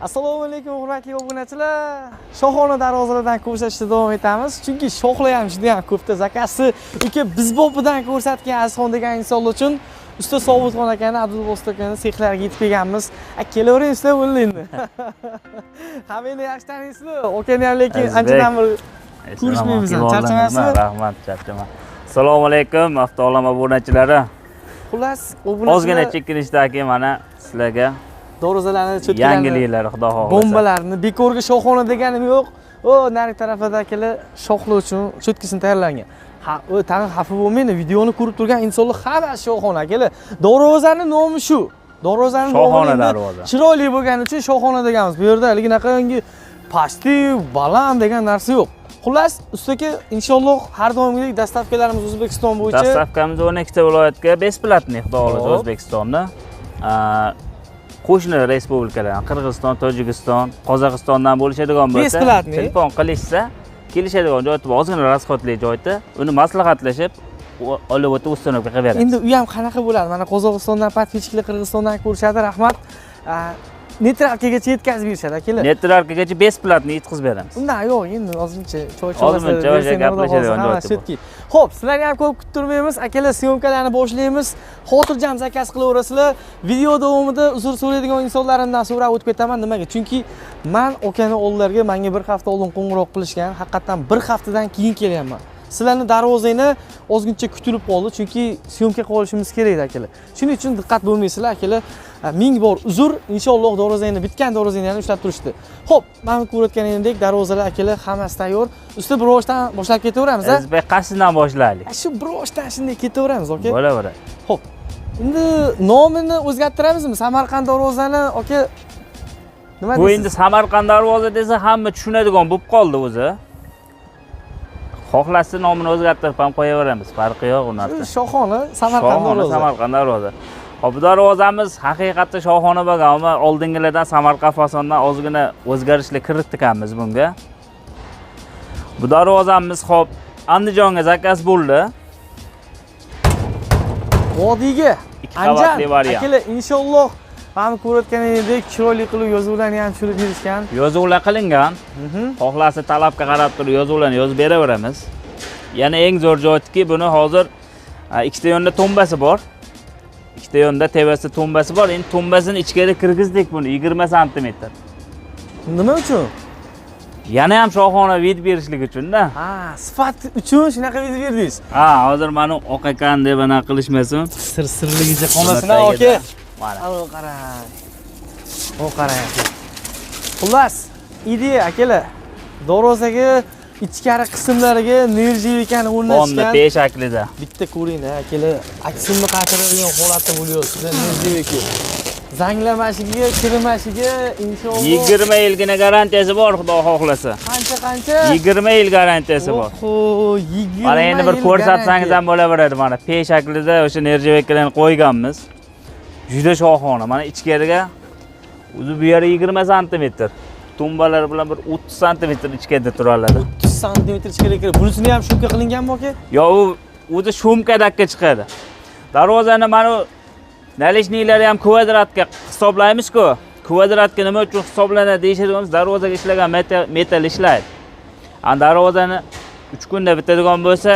Assalomu alaykum hurmatli obunachilar. Shohona darvozalardan ko'rsatishda davom etamiz. Chunki shoxlar ham juda ham ko'pda zakasi. Biz bobidan ko'rsatgan Azxon degan insonlar uchun usta Sobitxon akani, Abdulbost akani sexlariga yetib kelganmiz. Kelavering sizlar bo'ldi endi. Hammani yaxshi taniysizlar. Okani ham lekin anchadan bir ko'rishmaymiz. Charchamasizmi? Rahmat, charchaman. Assalomu alaykum avtoolam obunachilari. Xullas, obunachilar ozgina chekinishdagi mana sizlarga Dorozalarni cho'tkalarni, yangiliklar xudo xohlasa. Bombalarni bekorga shoxona deganim yo'q. Nari tarafdagilar shoxlar uchun cho'tkasini tayyorlangan. Tag'in xafa bo'lmang, videoni ko'rib turgan insonlar hammasi shoxona akalar. Darvozani nomi shu. Darvozani shoxona darvoza. Chiroyli bo'lgani uchun shoxona deganmiz. Bu yerda haligi pasti, baland degan narsa yo'q. Xullas, ustaka inshaalloh har doimgidek dastavkalarimiz O'zbekiston bo'yicha. Dastavkamiz 12 ta viloyatga besplatniy xudo xohlasa O'zbekistonda. Qo'shni respublikalardan Qirg'iziston, Tojikiston, Qozog'istondan bo'lishadigan bo'lsa, telefon qilishsa, kelishadigan joyda ozgina rasxotli joyda uni maslahatlashib olib o'tib ustunovka qilib beramiz. Endi u ham qanaqa bo'ladi? Mana Qozog'istondan podpischiklar, Qirg'izistondan ko'rishadi, rahmat. Netralkagacha yetkazib berishadi akalar. Netralkagacha besplatniy yetkazib beramiz. Undan yo'q, endi ozgincha choy gaplashadigan joyda bor. Xo'p, sizlarni ham ko'p kutib turmaymiz. Akalar, syomkalarni boshlaymiz. Xotirjam zakaz qilaverasizlar. Video davomida uzr so'raydigan insonlarimdan so'rab o'tib ketaman. Nimaga? Chunki men okani oldlarga menga bir hafta oldin qo'ng'iroq qilishgan. Haqiqatan bir haftadan keyin kelyapman. Sizlarni darvozangni ozgincha kutilib qoldi, chunki syomka qilib olishimiz kerak akalar. Shuning uchun diqqat bo'lmaysizlar akalar. Ming bor uzr, inshaalloh darvozangni bitgan darvozangni ushlab turishdi. Xo'p, men ko'rayotganingdek darvozalar akalar hammasi tayyor. Usta broshdan boshlab ketaveramiz, a? Biz qaysidan boshlaylik? Shu broshdan shunday ketaveramiz, aka. Bo'laveradi. Xo'p. Endi nomini o'zgartiramizmi? Samarqand darvozani, aka. Nima deysiz? Bu endi Samarqand darvoza desa hamma tushunadigan bo'lib qoldi o'zi. Xohlasa nomini o'zgartirib ham qo'yaveramiz, farqi yo'q u narsa. Shohona Samarqand darvoza. Samarqand darvoza. Hop, bu darvozamiz haqiqatda shohona bo'lgan, ammo oldingilardan Samarqand fasondan ozgina o'zgarishlar kiritganmiz bunga. Bu darvozamiz hop Andijonga zakaz bo'ldi. Vodiyga. Ikki qavatli variant. Akalar, inshaalloh ham ko'rayotganingdek chiroyli qilib yozuvlarni ham tushirib berishgan. Yozuvlar qilingan. Xohlasa talabga qarab turib yozuvlarni yozib beraveramiz. Yana eng zo'r joyiki, buni hozir ikkita yonda tombasi bor. Ikkita yonda tevasida tombasi bor. Endi tombasini ichkariga kirgizdik buni 20 sm. Nima uchun? Yana ham shohona vid berishlik uchun-da. Sifat uchun shunaqa vid berdingiz. Hozir meni oq ekan deb ana qilishmasin. Sirligicha qolmasin, aka. Mana. Qarang. Qarang. Xullas, ideya akalar. Darvozaga ichkari qismlariga nurjilikani o'rnatishgan. Onda P shaklida. Bitta ko'ring-da, akalar. Aksimni qaytaradigan holatda bo'lyapti. Nurjiliki. Zanglamashiga, kirmashiga inshaalloh 20 yilgina garantiyasi bor, xudo xohlasa. Qancha? 20 yil garantiyasi bor. Oho, 20 yil. Mana endi bir ko'rsatsangiz ham bo'laveradi. Mana P shaklida o'sha nerjiveklarni qo'yganmiz. Juda shohona. Mana ichkariga o'zi bu yeri 20 sm. Tumbalar bilan bir 30 sm ichkarida turadi. 30 sm ichkariga kirib, bunisini ham shumka qilinganmi aka? Yo'q, u o'zi shumkadakka chiqadi. Darvozani mana nalishniklari ham kvadratga hisoblaymiz-ku. Kvadratga nima uchun hisoblanadi deyishadiganmiz, darvozaga ishlagan metal ishlaydi. Darvozani 3 kunda bitadigan bo'lsa,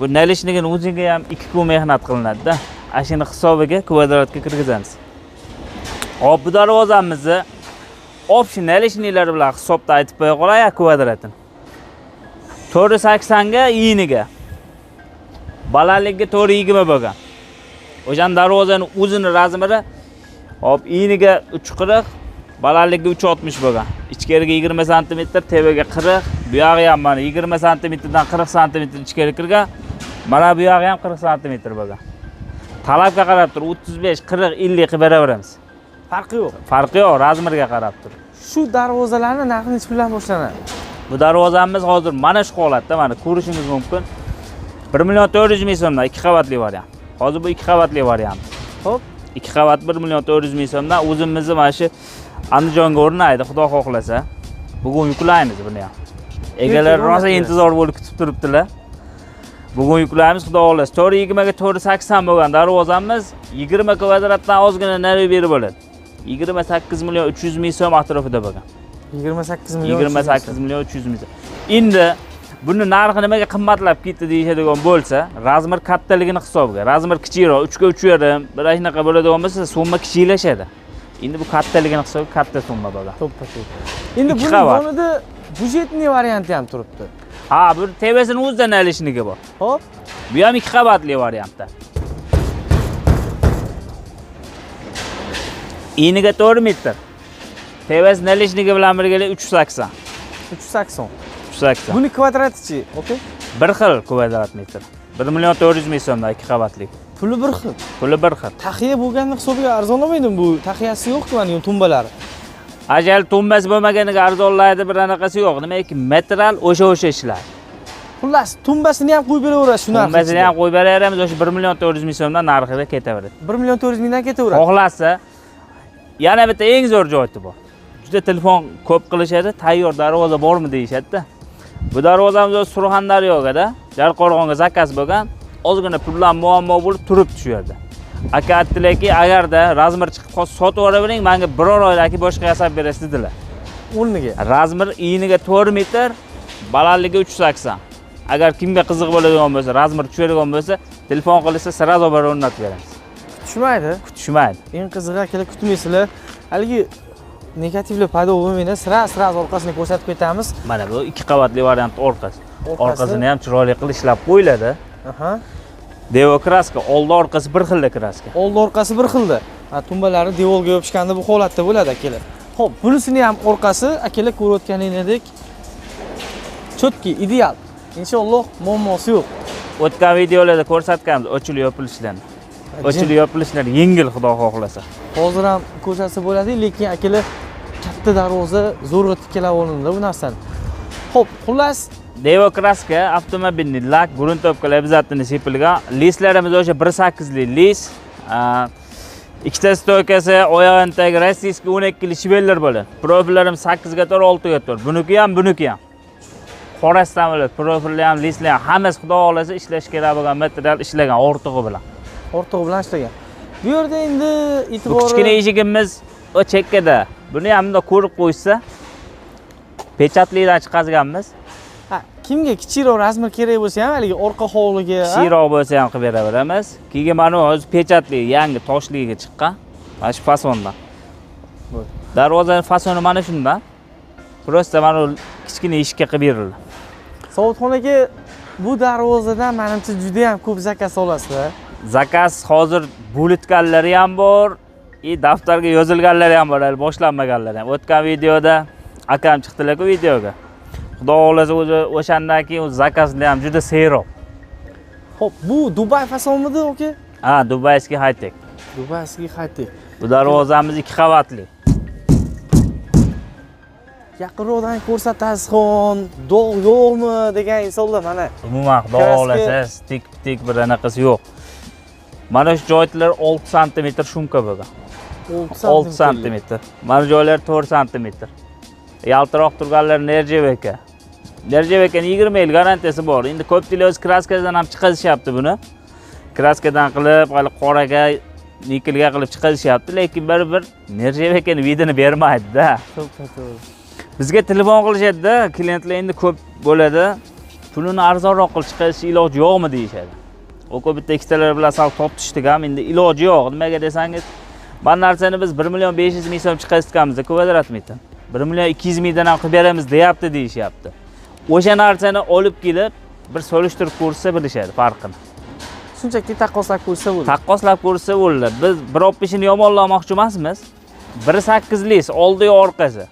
bu nalishnigining o'ziga ham 2 kun mehnat qilinadi-da. Ashini hisobiga kvadratga kirgizamiz. Hop, bu darvozamizni opsional bilan hisobda aytib qo'ya qolay kvadratini. 480 ga iyniga. Balandligiga 420 bo'lgan. O'shan darvozaning o'zini razmeri hop iyniga 340, balandligiga 360 bo'lgan. Ichkariga 20 sm, tevaga 40, bu yog'i ham mana 20 sm dan 40 sm ichkariga kirgan. Mana bu yog'i ham 40 sm bo'lgan. Talabga qarab turib 35, 40, 50 qilib beraveramiz. Farqi yo'q. Farqi yo'q, razmeriga qarab turib. Shu darvozalarni narxi nech puldan boshlanadi? Bu darvozamiz hozir mana shu holatda, mana ko'rishingiz mumkin. 1 million 400 ming so'mdan 2 qavatli variant. Hozir bu 2 qavatli variant. Xo'p, 2 qavat 1 million 400 ming so'mdan o'zimizni mana shu Andijonga o'rnaydi, xudo xohlasa. Bugun yuklaymiz buni ham. Egalar rosa intizor bo'lib kutib turibdilar. Bugun yuklaymiz, xudo xohlasa. 420 ga 480 bo'lgan darvozamiz 20 kvadratdan ozgina nari beri bo'ladi. 28 milyon 300 ming so'm atrofida bo'lgan. 28 million. 28 milyon 300 ming so'm. Endi buni narxi nimaga qimmatlab ketdi deyishadigan bo'lsa, razmer kattaligini hisobiga. Razmer kichikroq, 3 ga 3,5, bir shunaqa bo'ladigan bo'lsa, summa kichiklashadi. Endi bu kattaligini hisobiga katta summa bo'ladi. To'ppa-to'g'ri. Endi Ikki buni qavat. yonida budjetniy varianti ham turibdi. Ha, bu TV'sini o'zidan olishniki bor. Xo'p. Bu ham 2 qavatli variantda. Eniga 4 metr. TV'si olishniki bilan birgalikda 380. 380. 380. Buni kvadratichi, okey? Bir xil kvadrat metr. 1 million 400 ming so'mda 2 qavatli. Puli bir xil. Puli bir xil. Taxiya bo'lganini hisobiga arzonlamaydi bu. Taxiyasi yo'q-ku mana tumbalari. Ajal tumbasi bo'lmaganiga arzonlaydi, bir anaqasi yo'q. Nimaiki metral o'sha ishlar. Xullas, tumbasini ham qo'yib beraverasiz shu narxga. Tumbasini ham qo'yib beraveramiz, o'sha 1 million 400 ming so'mdan narxida ketaveradi. 1 million 400 mingdan ketaveradi. Xohlasa, yana bitta eng zo'r joyi bor. Juda telefon ko'p qilishadi, tayyor darvoza bormi deyishadi-da. Bu darvozamiz o'z Surxondaryoga, Jarqo'rg'onga zakaz bo'lgan. Ozgina puldan muammo bo'lib turibdi shu yerda. Aka aytdilarki, agarda razmer chiqib qolsa sotib yuboravering, menga biror oylik boshqa yasab berasiz dedilar. O'rniga. Razmer eniga 4 metr, balandligi 380. Agar kimga qiziq bo'ladigan bo'lsa, razmer tushadigan bo'lsa, telefon qilsa, sirazo bir o'rnatib beramiz. Tushmaydi. Kutishmaydi. Eng qizig'i akalar kutmaysizlar. Haligi negativlar paydo bo'lmaydi. Sira orqasini ko'rsatib ketamiz. Mana bu 2 qavatli variant orqasi. Orqasini ham chiroyli qilib ishlab qo'yiladi. Aha. Devo kraska, oldi orqasi bir xilda kraska. Oldi orqasi bir xilda. Tumbalari devolga yopishganda bu holatda bo'ladi akalar. Xo'p, bunisini ham orqasi akalar ko'rayotganingizdek chotki, ideal. Inshaalloh muammosi yo'q. O'tgan videolarda ko'rsatganmiz ochilib yopilishlarni. Ochilib yopilishlar yengil, xudo xohlasa. Hozir ham ko'rsatsa bo'ladi, lekin akalar katta darvoza zo'rg'a tiklab olindi bu narsani. Xo'p, xullas Devo kraska avtomobilni lak, gruntовка обязательно sepilgan. Lislarimiz o'sha 1.8 li lis. Ikkita stoykasi, oyog'idagi rossiyskiy 12 li shivellar bo'ladi. Profillarim 8 ga 4, 6 ga 4. Buniki ham, buniki ham. Qorasidan bo'ladi. Profillar ham, lislar ham hammasi xudo xolasa ishlash kerak bo'lgan material ishlagan ortig'i bilan. Ortig'i bilan ishlagan. Bu yerda endi Bu e'tibor kichkina eshigimiz o chekkada. Buni ham bunda ko'rib qo'ysa, pechatlidan chiqazganmiz. Kimga kichikroq razmer kerak bo'lsa ham, haligi orqa hovliga, kichikroq bo'lsa ham qilib beraveramiz. Keyin mana hozir pechatli, yangi toshligiga chiqqan. Mana shu fasondan. Darvozaning fasoni mana shundan. Prosta mana kichkina eshikka qilib berildi. Sovuqxonaga bu darvozadan menimcha juda ham ko'p zakaz olasizlar. Zakaz hozir bo'litganlari ham bor, daftarga yozilganlari ham bor, hali boshlanmaganlari ham. O'tgan videoda akam chiqdilar-ku videoga. Xudo xolasa o'shandan keyin zakazlar ham juda seroq. Xo'p, bu Dubay fasonmidi, oka? Ha, dubayskiy high-tech. Dubayskiy high-tech. Bu darvozamiz 2 qavatli. Yaqinroqdan ko'rsatasiz xon, dog' yo'qmi degan insonlar mana. Umuman xudo xolasa tik bir anaqasi yo'q. Mana shu joylar 6 sm shumka bo'lgan. 6 sm. Mana joylar 4 sm. Yaltiroq turganlar Nerjeveka. Nerjevekaning 20 yil garantiyasi bor. Endi ko'pchilik o'z kraskadan ham chiqazishyapti buni. Kraskadan qilib, hali qoraga, nikelga qilib chiqazishyapti, lekin bir Nerjevekaning vidini bermaydi-da. To'g'ri. Bizga telefon qilishadi-da, klientlar endi ko'p bo'ladi. Pulini arzonroq qilib chiqarish iloji yo'qmi deyishadi. O'qo bitta ikkitalar bilan sal tortishdik ham, endi iloji yo'q. Nimaga desangiz, bu narsani biz 1 million 500 ming so'm chiqazganmiz kvadrat metr. 1 million 200 mingdan ham qilib beramiz deyapti deyishyapti. O'sha narsani olib kelib, bir solishtirib ko'rsa bilishadi farqini. Shunchaki taqqoslab ko'rsa bo'ladi. Taqqoslab ko'rsa bo'ladi. Biz bir opishini yomonlamoqchi emasmiz. 1.8 lis oldi orqasi.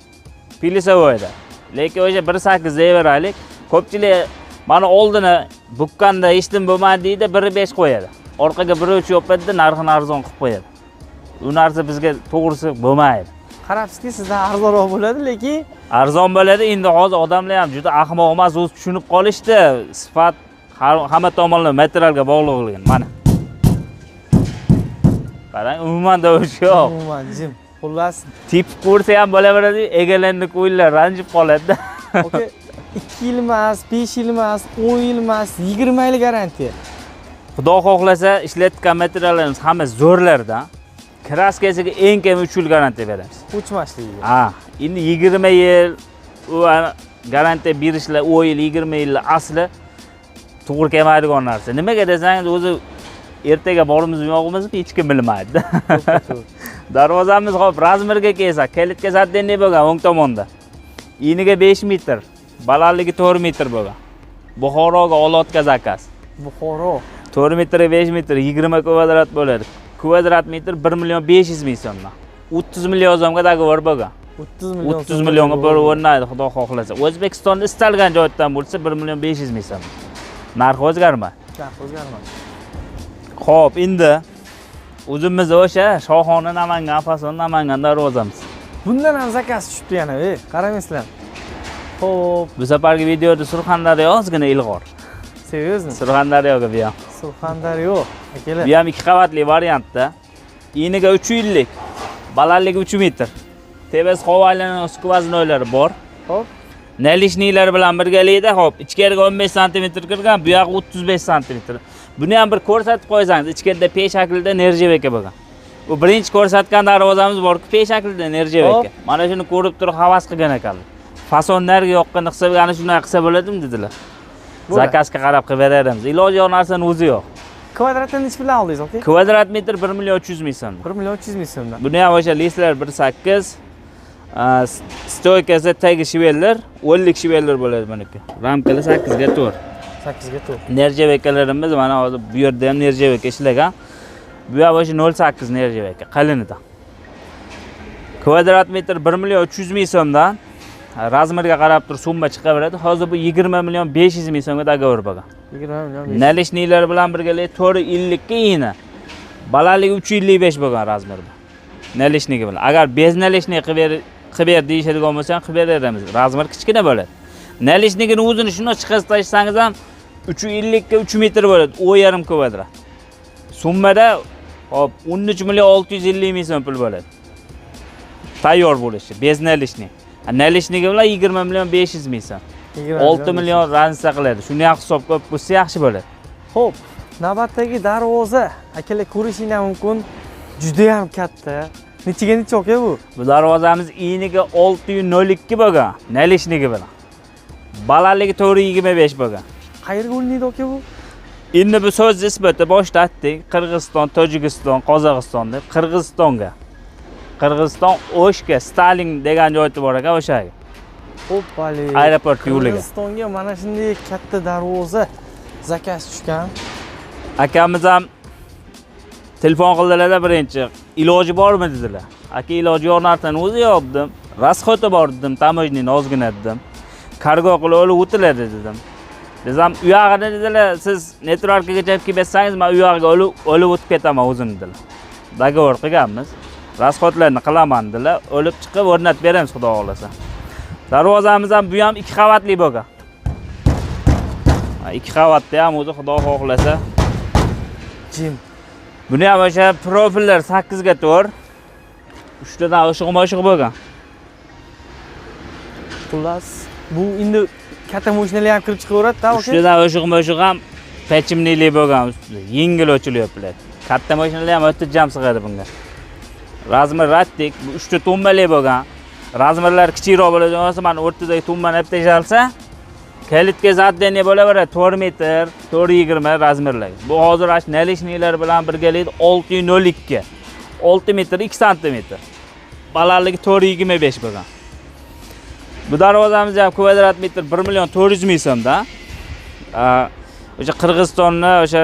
Pilisovoyda. Lekin o'sha 1.8 deyveraylik. Ko'pchilik mana oldini bukkanda hech nim bo'lmadi deydi, 1.5 qo'yadi. Orqaga 1.3 yopadi, narxini arzon qilib qo'yadi. U narsa bizga to'g'risi bo'lmaydi. Qarabsizki, sizdan arzonroq bo'ladi, lekin arzon bo'ladi. Endi hozir odamlar ham juda ahmoq emas, o'zi tushunib qolishdi. Sifat hamma tomonlama materialga bog'liqligini. Mana. Qarang, umuman do'sh yo'q. Umuman jim. Xullas, Tip ko'rsa ham bo'laveradi, egalarni qo'ylar ranjib qoladi-da. oka, 2 yil emas, 5 yil emas, 10 yil emas, 20 yil garantiya. Xudo xohlasa ishlatgan materiallarimiz hamma zo'rlardan. kraskasiga eng kam 3 yil garantiya beramiz. Uçmaşligi. Ha, endi 20 yil u garantiya berishlar, o yil 20 yil asli to'g'ri kelmaydigan narsa. Nimaga desangiz, o'zi ertaga borimiz yo'qmizmi hech kim bilmaydi. Darvozamiz hop razmerga kelsa, kalitga zaddenniy bo'lgan o'ng tomonda. Eniga 5 metr, balandligi 4 metr bo'lgan. Buxoroga olotga zakaz. Buxoro. 4 metr 5 metr 20 kvadrat bo'ladi. Kvadrat metr 1 million 500 ming so'mdan. 30 million so'mga dogovor bo'lgan. 30 millionga bir o'rnaydi, xudo xohlasa. O'zbekistonda istalgan joydan bo'lsa 1 million 500 ming so'm. Narxi o'zgarmaydi. Narxi o'zgarmaydi. Xo'p, endi o'zimiz o'sha Shohona Namangan, Fason Namangan darvozamiz. Bundan ham zakaz tushibdi yana, qaramaysizlar. Xo'p, Bu safargi videoda Surxondaryo ozgina ilg'or. Seriyozmi? Surxondaryoga bu ham. Surxondaryo. Akalar. Bu ham 2 qavatli variantda. Eniga 3 yillik, balandligi 3 metr. Tebas havolangan skvaznoylari bor. Xo'p. Nalishnilar bilan birgalikda, hop, ichkariga 15 sm kirgan, bu yoq 35 sm. Buni ham bir ko'rsatib qo'ysangiz, ichkarida P shaklida nerjeveka bo'lgan. Bu birinchi ko'rsatgan darvozamiz bor-ku, P shaklida nerjeveka. Mana shuni ko'rib turib havas qilgan ekanlar. Fasonlarga yoqqan qilsa, ana shunday qilsa bo'ladimi dedilar. Zakazga qarab qilib beramiz. Iloji yo'q narsani o'zi yo'q. Kvadratdan nech bilan oldingiz, aka? Kvadrat metr 1 million 300 ming so'm. 1 million 300 ming so'mdan. Buni ham o'sha listlar 1.8, stoykasi tagi shivellar, 10lik shivellar bo'ladi buniki. Ramkali 8 ga 4. 8 ga 4. Nerjevekalarimiz mana hozir bu yerda ham nerjeveka ishlagan. Bu ham o'sha 0.8 nerjeveka qalinidan. Kvadrat metr 1 million 300 ming so'mdan razmerga qarab turib summa chiqaveradi. Hozir bu 20 million 500 ming so'mga dogovor bo'lgan. 20 million. Nalishnilar bilan birgalikda 450 ga eni. Balandligi 355 bo'lgan razmerda. Nalishnigi bilan. Agar bez nalishni qilib ber deyishadigan bo'lsa, qilib beramiz. Razmer kichkina bo'ladi. Nalishnigining o'zini shunday chiqarib tashsangiz ham 350 ga 3 metr bo'ladi, o yarim kvadrat. Summada hop 13 million 650 ming so'm pul bo'ladi. Tayyor bo'lishi, bez nalishni. Nalishnigi bilan 20 million 500 ming so'm. 6 million ransa qiladi. Shuni ham hisob qilib bo'lsa yaxshi bo'ladi. Xo'p, navbatdagi darvoza, akalar ko'rishingiz mumkin. Juda ham katta. Nechiga necha aka bu? Bu darvozamiz eniga 602 bo'lgan, nalishnigi bilan. Balandligi 425 bo'lgan. Qayerga urinadi aka bu? Endi bu so'z isboti boshda aytdik. Qirg'iziston, Tojikiston, Qozog'iston deb Qirg'izistonga. Qirg'iziston O'shga, Stalin degan joyi bor ekan o'shaga. Hoppali. Aeroport yo'liga. Qirg'izistonga mana shunday katta darvoza zakaz tushgan. Akamiz ham telefon qildilar-da birinchi. Iloji bormi dedilar. Aka iloji yo'q narsani o'zi yo'q dedim. Rasxoti bor dedim, tamojni ozgina dedim. Kargo qilib olib o'tiladi dedim. Desam, u yog'ida dedilar, siz networkga kelib bersangiz, men u yog'iga olib o'tib ketaman o'zim dedilar. Dogovor qilganmiz. Rasxotlarni qilaman dedilar. Olib chiqib o'rnatib beramiz, xudo xolasa. Darvozamiz ham bu ham 2 qavatli bo'lgan. 2 qavatda ham o'zi xudo xohlasa. Jim. Buni ham o'sha profillar 8 ga 4. 3 tadan oshiq bo'lgan. Xullas, bu endi katta mashinalar ham kirib chiqaveradi-da, aka. 3 tadan oshiq ham pechimnilik bo'lgan ustida. Yengil ochilyapti. Katta mashinalar ham o'ta jam sig'adi bunga. Razmer ratdik, bu 3 ta tombali bo'lgan. Razmerlar kichikroq bo'ladigan bo'lsa, mana o'rtadagi tombani olib tashalsa, kalitga zaddenniy bo'laveradi 4 metr, 420 razmerlar. Bu hozir nalishnilar bilan birgalikda 602. 6 metr 2 sm. Balandligi 425 bo'lgan. Bu darvozamiz ham kvadrat metr 1 million 400 ming so'mda. O'sha Qirg'izistonni o'sha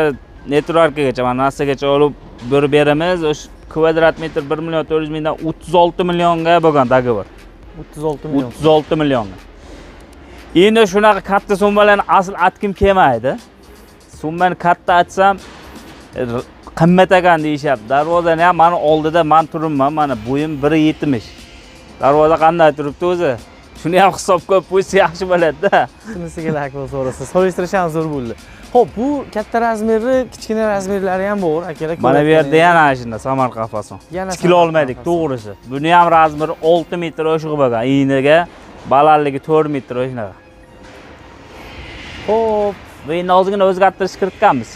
networkgacha, mana narsagacha olib berib beramiz. O'sha kvadrat metr 1 million 400 mingdan 36 millionga bo'lgan dogovor. 36 million. 36 millionga. Endi shunaqa katta summalarni asl atkim kelmaydi. Summani katta atsam qimmat ekan deyishyapti. Darvozani ham mana oldida men turibman, mana bo'yim 1.70. Darvoza qanday turibdi o'zi? Shuni ham hisob qilib qo'ysa yaxshi bo'ladi-da. Shunisiga lakon so'rasa, solishtirish ham zo'r bo'ldi. Xo'p, bu katta razmerli, kichkina razmerlari ham bor, akalar. Mana bu yerda yana shunda Samarqand fason. Tikila olmaydik, to'g'risi. Buni ham razmeri 6 metr o'shiq bo'lgan. Eniga balandligi 4 metr o'shnaqa. Xo'p, Bu endi ozgina o'zgartirish kiritganmiz.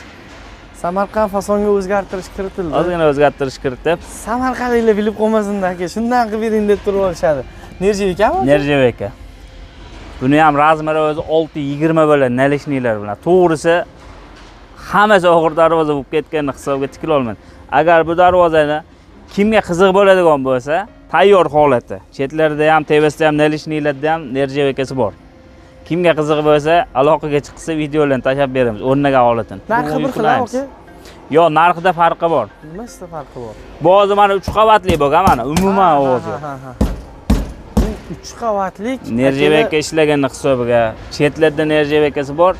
Samarqand fasonga o'zgartirish kiritildi. Ozgina o'zgartirish kiritib, Samarqandliklar bilib qolmasin aka, shundan qilib bering deb turib olishadi. Nerjevikami? Nerjeveka. Buni ham razmeri o'zi 6-20 bo'ladi, nalishniklar bilan. To'g'risi hammasi og'ir darvoza bo'lib ketganini hisobga tikila olmayman. Agar bu darvozani kimga qiziq bo'ladigan bo'lsa, tayyor holati. Chetlarida ham, tebasida ham, nalishniklarda ham nerjevekasi bor. Kimga qiziq bo'lsa, aloqaga chiqsa videolarni tashlab beramiz, o'rnaga holatini. Narxi bir xil aka. Yo'q, narxida farqi bor. Nimasida farqi bor? Bu o'zi mana 3 qavatli bo'lgan mana, umuman o'zi. 3 qavatlik Nerjeveka ishlaganning hisobiga, chetlarda nerjevekasi bor.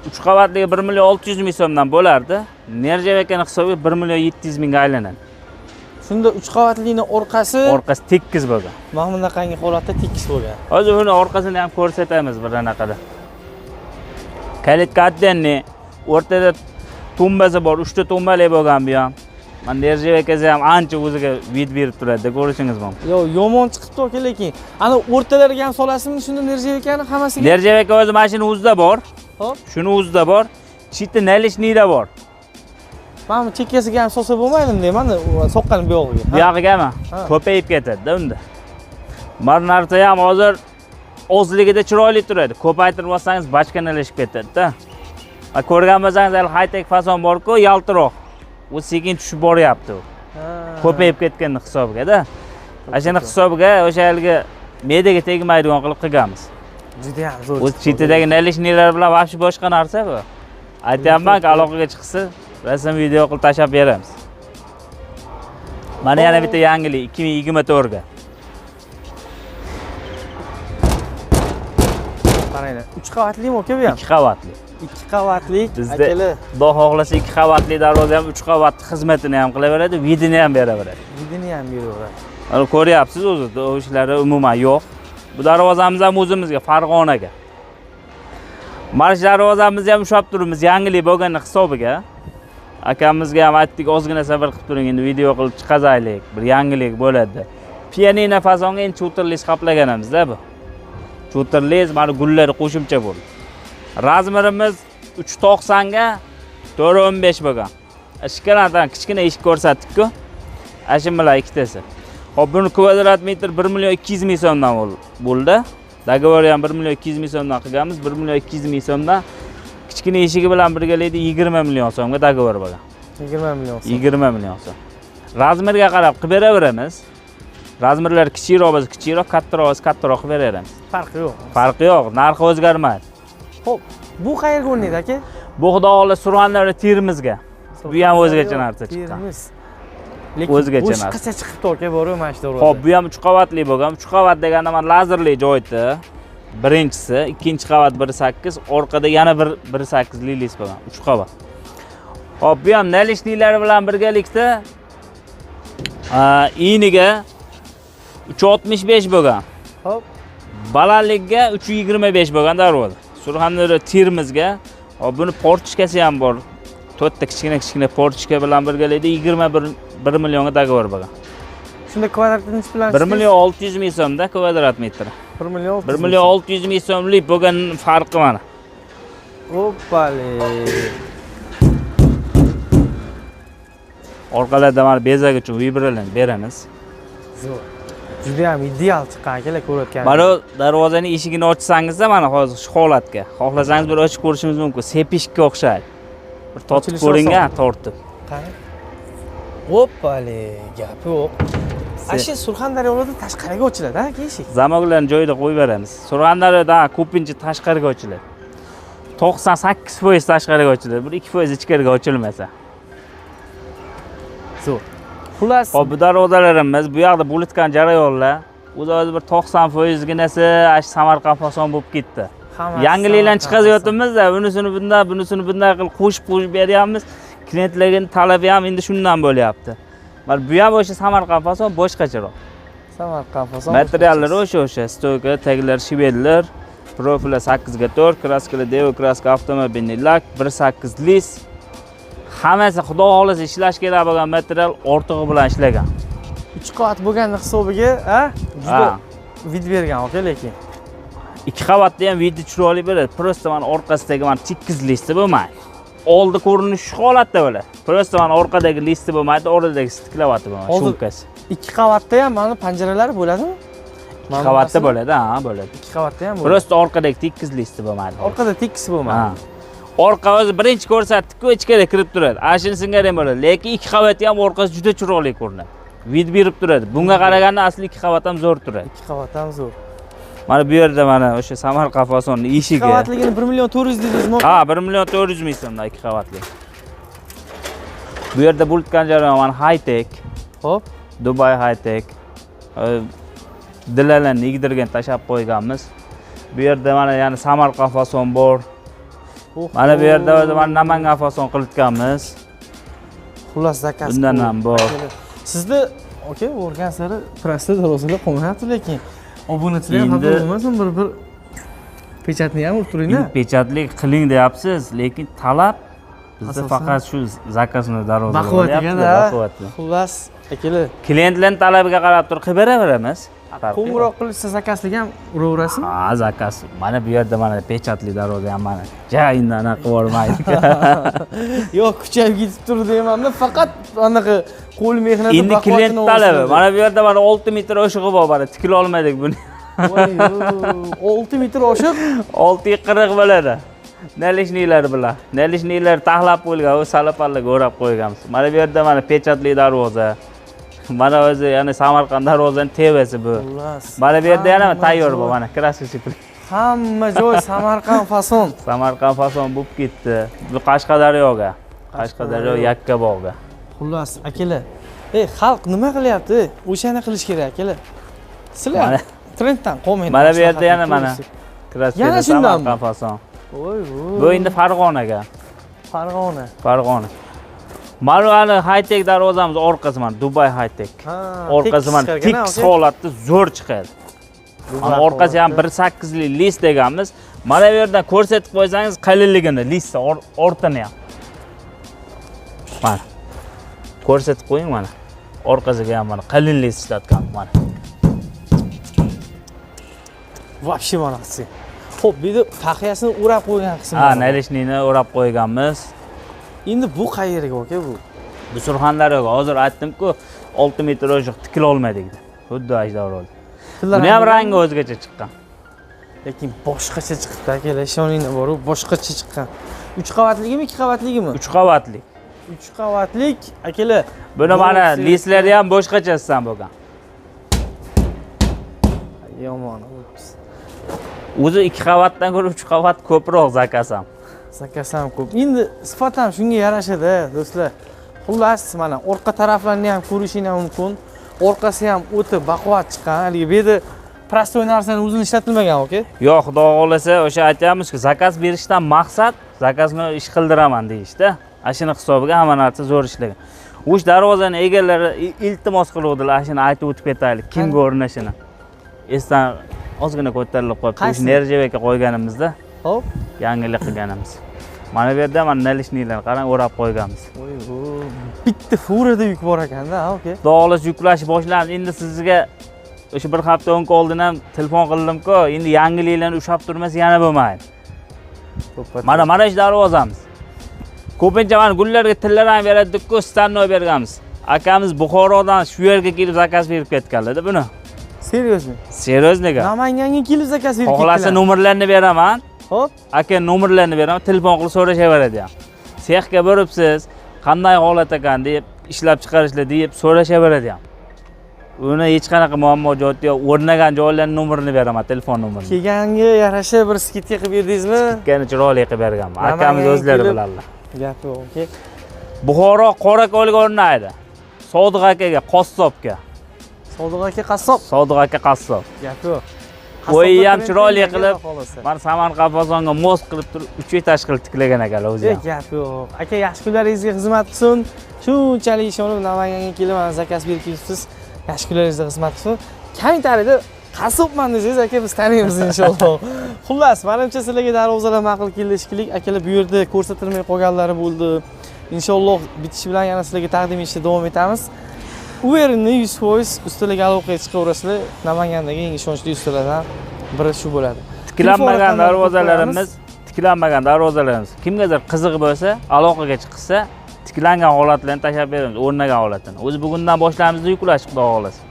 3 qavatligi 1 million 600 ming so'mdan bo'lardi. Nerjevekaning hisobiga 1 million 700 mingga aylanadi. Shunda 3 qavatlikning orqasi tekis bo'lgan. mana bunaqangi holatda tekis bo'lgan. Hozir uni orqasini ham ko'rsatamiz bir anaqada. Kalitka atdanni o'rtada tumbasi bor, 3 ta tumbali bo'lgan bu ham. Mana nerjevekasi ham ancha o'ziga vid berib turadi, ko'rishingiz mumkin. Yo'q, yomon chiqibdi aka, lekin ana o'rtalariga ham solasizmi shunda nerjevekani hammasiga? Nerjeveka o'zi mashina o'zida bor. Hop, Shuni o'zida bor. Chiti nalishnikda bor. mana bu chekkasiga ham solsa bo'lmaydimi deyman, soqqani bu yog'iga. Bu yog'igami? Ko'payib ketadi-da unda. Mar narsa ham hozir ozligida chiroyli turadi. Ko'paytirib olsangiz bachkanalashib ketadi-da. Ko'rgan bo'lsangiz hali high-tech fason bor-ku, yaltiroq. U sekin tushib boryapti u. Ko'payib ketganning hisobiga-da. Ashana hisobiga o'sha haligi medaga tegmaydigan qilib qilganmiz. Juda ham zo'r. O'z chetidagi nalishniklar bilan vaqti boshqa narsa bu. Aytayapman-ki, aloqaga chiqsa, rasm video qilib tashlab beramiz. Mana yana bitta yangilik 2024 ga. Qaranglar, 3 qavatlimi aka bu ham? 2 qavatli. 2 qavatlik Bizda akalar. Xudo xohlasa 2 qavatli darvoza ham 3 qavatli xizmatini ham qilaveradi, vidini ham beraveradi. Vidini ham beraveradi. Mana ko'ryapsiz o'zi, o ishlari umuman yo'q. Bu darvozamiz ham o'zimizga, Farg'onaga. Mana shu darvozamizni ham ushlab turibmiz, yangilik bo'lganning hisobiga. Akamizga ham aytdik, ozgina sabr qilib turing, endi video qilib chiqazaylik, bir yangilik bo'ladi. Pianino fasonga endi cho'tirlik qaplaganamiz-da bu. Cho'tirlik mana gullari qo'shimcha bo'ldi. Razmerimiz 390 ga 415 bo'lgan. Ishkalardan kichkina eshik ko'rsatdik-ku. Ashim bilan ikkitasi. Hop, buni kvadrat metr 1 million 200 ming so'mdan bo'ldi. Dogovor ham 1 million 200 ming so'mdan qilganmiz. 1 million 200 ming so'mdan kichkina eshigi bilan birgalikda 20 million so'mga dogovor bo'lgan. 20 million so'm. 20 million so'm. Razmerga qarab qilib beraveramiz. Razmerlar kichikroq bo'lsa kichikroq, kattaroq bo'lsa kattaroq qilib beraveramiz. Farqi yo'q. Farqi yo'q, narxi o'zgarmaydi. Xo'p, bu qayerga o'rnaydi aka? Bu xudo xohlasa Surxondaryo Termizga. Bu ham o'zgacha narsa chiqqan. Termiz. Lekin O'zgacha narsa. boshqacha chiqibdi aka, bor-ku mana shu darvoza. Xo'p, bu ham 3 qavatli bo'lgan. 3 qavat deganda mana lazerli joyda. Birinchisi, ikkinchi qavat 1.8, orqada yana bir 1.8 lilis bo'lgan. 3 qavat. Xo'p, bu ham nalishniklari bilan birgalikda iniga 365 bo'lgan. Hop, Balandligiga 325 bo'lgan darvoza. Surxondaryo Termizga. Hop, buni portichkasi ham bor. 4 ta kichkina portichka bilan birgalikda 21 millionga dogovor bo'lgan. shunda kvadratni necha bilan? 1 million 600 ming so'mda kvadrat metri. 1 million 1 million 600 ming so'mlik bo'lgan farqi mana. Hoppali. Orqalarda mana bezak uchun vibralarni beramiz. Zo'r. Juda ham ideal chiqqan akalar ko'rayotganingiz. Mana darvozaning eshigini ochsangiz-da mana hozir shu holatga, xohlasangiz bir ochib ko'rishingiz mumkin. Sepishga o'xshaydi. Bir tortib ko'ringa, tortib. Qani? Hoppali, gapi yo'q. Ashi Surxondaryoda tashqariga ochiladi, ha, eshik. Zamoglarni joyida qo'yib beramiz. Surxondaryoda ko'pincha tashqariga ochiladi. 98% tashqariga ochiladi. Bir 2% ichkariga ochilmasa. Zo'r. Xullas, Hop, bu darvozalarimiz, bu yoqda bo'layotgan jarayonlar o'zi bir 90% ginasi ash Samarqand fason bo'lib ketdi. Yangiliklarni chiqaryapmiz-da, bunisini bunday qilib qo'shib beryapmiz. Klientlarning talabi ham endi shundan bo'lyapti. Mana bu ham o'sha Samarqand fason boshqacharoq. Samarqand fason. Materiallar o'sha, stoyka, taglar shvedlar, profillar 8 ga 4, kraskalar Devo kraska avtomobilni lak, 1.8 lis. Hammasi xudo xohlasa ishlash kerak bo'lgan material ortig'i bilan ishlagan. 3 qavat bo'lganning hisobiga, ha? Juda vid bergan aka, lekin 2 qavatda ham video chiroyli bo'ladi. Prosta mana orqasidagi mana tekizlikda bo'lmaydi. oldi ko'rinishi shu holatda bo'ladi. Prosta mana orqadagi listi bo'lmaydi, o'rtadagi tiklavati bo'ladi, shumkasi. 2 qavatda ham mana panjaralari bo'ladimi? 2 qavatda bo'ladi, ha, bo'ladi. 2 qavatda ham bo'ladi. Prosta orqadagi tekis listi bo'lmaydi. Orqada tekis bo'lmaydi. Ha. Orqa o'zi birinchi ko'rsatdik-ku, ichkariga kirib turadi. Ana shuni singari ham bo'ladi, lekin 2 qavati ham orqasi juda chiroyli ko'rinadi. Vid berib turadi. Bunga qaraganda asli 2 qavat ham zo'r turadi. 2 qavat ham zo'r. Mana bu yerda mana o'sha Samarqand fasonining 2 eshigi. qavatligini 1 million 400 dedingizmi? Ha, 1 million 400 ming so'mdan 2 qavatli. Bu yerda bulutgan jarayon mana high-tech. Xo'p. Dubai high-tech. Dilalarni yig'dirgan tashab qo'yganmiz. Bu yerda mana yana Samarqand fason bor. Mana bu yerda o'zi mana Namangan fason qilayotganmiz. Xullas zakaz. Bundan ham bor. Sizda aka o'rgan sari prosta darvozalar qolmayapti, lekin obunachilar ham xafa bo'lmasin, bir pechatni ham urib turinglar. Pechatlik qiling deyapsiz, lekin talab bizda faqat shu zakazni darvoza baquvvat. Xullas, akalar, klientlarning talabiga qarab turib qilib beraveramiz. Qo'ng'iroq qilishsa zakazlik ham uraverasizmi? Ha, zakaz. Mana bu yerda mana pechatli darvoza ham mana. Jayinda anaqa qilib yubormaydi. Yo'q, kuchayib ketib turdi deyman-da, faqat anaqa qo'l mehnati endi klient talabi. Mana bu yerda mana 6 metr oshiqi bor, mana tikila olmadik buni. Voy, 6 metr oshiq, 640 bo'ladi. Nalishniklar bilan. Nalishniklar taxlab qo'yilgan, u salapallaga o'rab qo'yganmiz. Mana bu yerda mana pechatli darvoza. Mana o'zi yana Samarqand darvozaning tevasi bu. Mana bu yerda yana tayyor bu, mana kraska. Hamma joy Samarqand fason. Samarqand fason bo'lib ketdi. Bu Qashqadaryoga. Qashqadaryo Yakkabog'ga. Xullas, akalar. Xalq nima qilyapti? O'shani qilish kerak, akalar. Sizlar trenddan qolmaydi. Mana bu yerda yana mana kraska Samarqand fason. Voy, bu endi Farg'onaga. Farg'ona. Mana high-tech darvozamiz orqasi mana Dubai high-tech. Orqasi mana tekis holatda zo'r chiqadi. Mana orqasi ham 1.8 lik list deganmiz. Mana bu yerdan ko'rsatib qo'ysangiz qalinligini, listni o'rtani ham. Mana. Ko'rsatib qo'ying mana. Orqasiga ham mana qalin list ishlatgan mana. Вообще manasi. Xo'p, bu yerda taqiyasini o'rab qo'ygan qismi. Ha, nalishnikni o'rab qo'yganmiz. Endi bu qayerga aka bu? Bu Surxondaryoga. Hozir aytdim-ku, 6 metr oshiq tikila olmadik deb. Xuddi ajdarol. Buni ham rangi o'zgacha chiqqan. Lekin boshqacha chiqdi akalar, ishoninglar bor, boshqacha chiqqan. 3 qavatligimi, 2 qavatligimi? 3 qavatli. 3 qavatlik akalar. Buni mana listlari ham boshqachasidan bo'lgan. Yomon. O'zi 2 qavatdan ko'ra 3 qavat ko'proq zakaz ham. Zakaz ham ko'p. Endi sifat ham shunga yarashadi, do'stlar. Xullas, mana orqa taraflarni ham ko'rishingiz mumkin. Orqasi ham o'ta baquvvat chiqqan. Haligi bu yerda prostoy narsani o'zini ishlatilmagan, aka? Yo'q, xudo xolasa, o'sha aytamiz-ku, zakaz berishdan maqsad zakazni ish qildiraman deyishda. Ashina hisobiga hamma narsa zo'r ishlagan. O'sha darvozani egalari iltimos qiluvdilar, ashini aytib o'tib ketaylik. Kimga o'rnashini. Esdan ozgina ko'tarilib qolibdi. O'sha Nerjevakka qo'yganimizda. Xo'p, yangilik qilganimiz. Mana bu yerda mana nalishniklarni qarang, o'rab qo'yganmiz. Voy, bitta furada yuk bor ekanda, aka. Dog'lash yuklash boshlandi. Endi sizga o'sha bir hafta o'nka oldin ham telefon qildim-ku, endi yangiliklarni ushab turmasa yana bo'lmaydi. Mana shu darvozamiz. Ko'pincha mana gullarga tillar ham berdik-ku, stanno berganmiz. Akamiz Buxorodan shu yerga kelib zakaz berib ketganlar-da buni. Seriozmi? Seriozniga. Namanganga kelib zakaz berib ketdilar. Xohlasa nomerlarini beraman. Xo'p, aka nomerlarini beraman, telefon qilib so'rashaveradi ham. Sexga boribsiz, qanday holat ekan deb, ishlab chiqarishlar deb so'rashaveradi ham. Uni hech qanaqa muammo yo'q, o'rnagan joylarning nomerini beraman, telefon nomerini. Kelganga yarasha bir skidka qilib berdingizmi? Skidkani chiroyli qilib berganman. Akamiz o'zlari biladilar. Gapi yo'q, aka. Buxoro Qorako'lga o'rnaydi. Sodiq akaga, qassobga. Sodiq aka qassob. Sodiq aka qassob. Gapi yo'q. Qo'yi ham chiroyli qilib, mana Samarqand bozonga mos qilib turib, 3 etaj qilib tiklagan akalar o'zi ham. Gapi yo'q. Aka, yaxshi kunlaringizga xizmat qilsin. Shunchalik ishonib Namanganga kelib, mana zakaz berib kelibsiz. Yaxshi kunlaringizga xizmat qilsin. Kommentariyada qassobman desangiz, aka, biz taniymiz inshaalloh. Xullas, menimcha sizlarga darvozalar ma'qul keldi shekilli. Akalar bu yerda ko'rsatilmay qolganlari bo'ldi. Inshaalloh bitishi bilan yana sizlarga taqdim etishda davom etamiz. U yerni 100% ustalarga aloqaga chiqaverasizlar. Namangandagi eng ishonchli ustalardan biri shu bo'ladi. Tiklanmagan darvozalarimiz tiklanmagan darvozalarimiz kimgadir qiziq bo'lsa, aloqaga chiqsa, tiklangan holatlarni tashlab beramiz, o'rnagan holatini. O'zi bugundan boshlaymiz yuklash, xudo xohlasa.